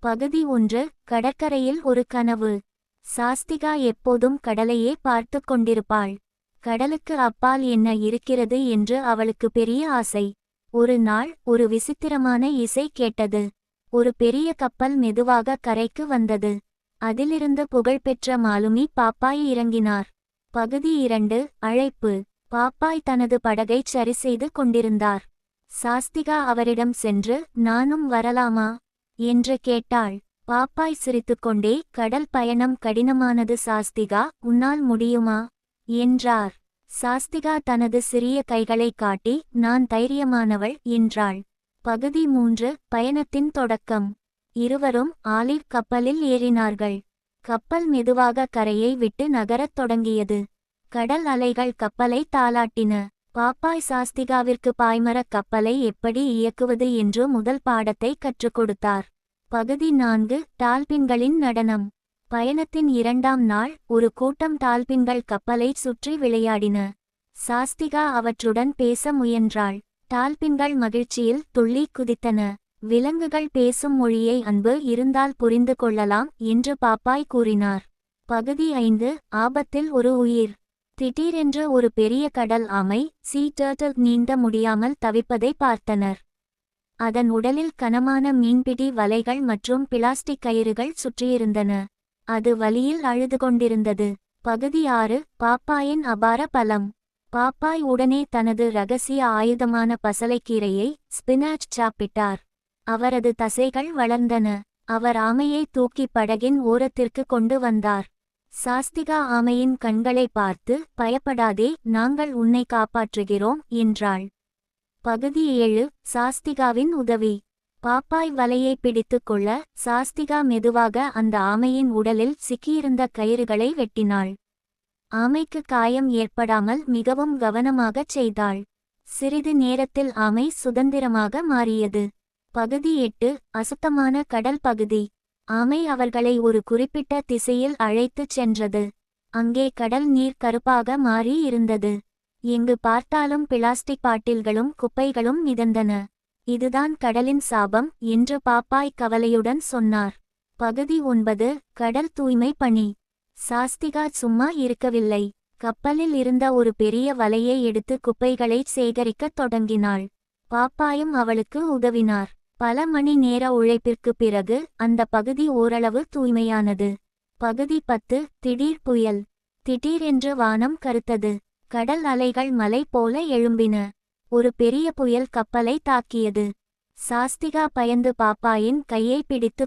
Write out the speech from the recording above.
பகுதி 1. கடற்கரையில் ஒரு கனவு. சாஸ்திகா எப்போதும் கடலையே பார்த்து கொண்டிருப்பாள். கடலுக்கு அப்பால் என்ன இருக்கிறது என்று அவளுக்கு பெரிய ஆசை. ஒரு நாள் ஒரு விசித்திரமான இசை கேட்டது. ஒரு பெரிய கப்பல் மெதுவாக கரைக்கு வந்தது. அதிலிருந்து புகழ்பெற்ற மாலுமி பாப்பாய் இறங்கினார். பகுதி 2. அழைப்பு. பாப்பாய் தனது படகைச் சரிசெய்து கொண்டிருந்தார். சாஸ்திகா அவரிடம் சென்று, நானும் வரலாமா என்று கேட்டாள். பாப்பாய் சிரித்துக்கொண்டே, கடல் பயணம் கடினமானது சாஸ்திகா, உன்னால் முடியுமா என்றார். சாஸ்திகா தனது சிறிய கைகளை காட்டி, நான் தைரியமானவள் என்றாள். பகுதி 3. பயணத்தின் தொடக்கம். இருவரும் ஆலிவ் கப்பலில் ஏறினார்கள். கப்பல் மெதுவாக கரையை விட்டு நகரத் தொடங்கியது. கடல் அலைகள் கப்பலை தாலாட்டின. பாப்பாய் சாஸ்திகாவிற்கு பாய்மரக் கப்பலை எப்படி இயக்குவது என்று முதல் பாடத்தை கற்றுக் கொடுத்தார். பகுதி 4. டால்பின்களின் நடனம். பயணத்தின் 2ஆம் நாள் ஒரு கூட்டம் டால்பின்கள் கப்பலைச் சுற்றி விளையாடின. சாஸ்திகா அவற்றுடன் பேச முயன்றாள். டால்பின்கள் மகிழ்ச்சியில் துள்ளி குதித்தன. விலங்குகள் பேசும் மொழியை அன்பு இருந்தால் புரிந்து கொள்ளலாம் என்று பாப்பாய் கூறினார். பகுதி 5. ஆபத்தில் ஒரு உயிர். திடீரென்று ஒரு பெரிய கடல் ஆமை சீ டர்ட்டில் நீந்த முடியாமல் தவிப்பதை பார்த்தனர். அதன் உடலில் கனமான மீன்பிடி வலைகள் மற்றும் பிளாஸ்டிக் கயிறுகள் சுற்றியிருந்தன. அது வலியில் அழுது கொண்டிருந்தது. பகுதி 6. பாப்பாயின் அபார பலம். பாப்பாய் உடனே தனது இரகசிய ஆயுதமான பசலைக்கீரையை ஸ்பினாச் சாப்பிட்டார். அவரது தசைகள் வளர்ந்தன. அவர் ஆமையை தூக்கி படகின் ஓரத்திற்கு கொண்டு வந்தார். சாஸ்திகா ஆமையின் கண்களை பார்த்து, பயப்படாதே, நாங்கள் உன்னை காப்பாற்றுகிறோம் என்றாள். பகுதி 7. சாஸ்திகாவின் உதவி. பாப்பாய் வலையை பிடித்துக் கொள்ள சாஸ்திகா மெதுவாக அந்த ஆமையின் உடலில் சிக்கியிருந்த கயிறுகளை வெட்டினாள். ஆமைக்கு காயம் ஏற்படாமல் மிகவும் கவனமாகச் செய்தாள். சிறிது நேரத்தில் ஆமை சுதந்திரமாக மாறியது. பகுதி 8. அசுத்தமான கடல் பகுதி. ஆமை அவர்களை ஒரு குறிப்பிட்ட திசையில் அழைத்துச் சென்றது. அங்கே கடல் நீர் கருப்பாக மாறி இருந்தது. எங்கு பார்த்தாலும் பிளாஸ்டிக் பாட்டில்களும் குப்பைகளும் மிதந்தன. இதுதான் கடலின் சாபம் என்று பாப்பாய் கவலையுடன் சொன்னார். பகுதி 9. கடல் தூய்மை பணி. சாஸ்திகா சும்மா இருக்கவில்லை. கப்பலில் இருந்த ஒரு பெரிய வலையை எடுத்து குப்பைகளைச் சேகரிக்கத் தொடங்கினாள். பாப்பாயும் அவளுக்கு உதவினார். பல மணி நேர உழைப்பிற்கு பிறகு அந்த பகுதி ஓரளவு தூய்மையானது. பகுதி 10. திடீர் புயல். திடீரென்று வானம் கருத்தது. கடல் அலைகள் மலை போல எழும்பின. ஒரு பெரிய புயல் கப்பலை தாக்கியது. சாஸ்திகா பயந்து பாப்பாயின் கையை பிடித்து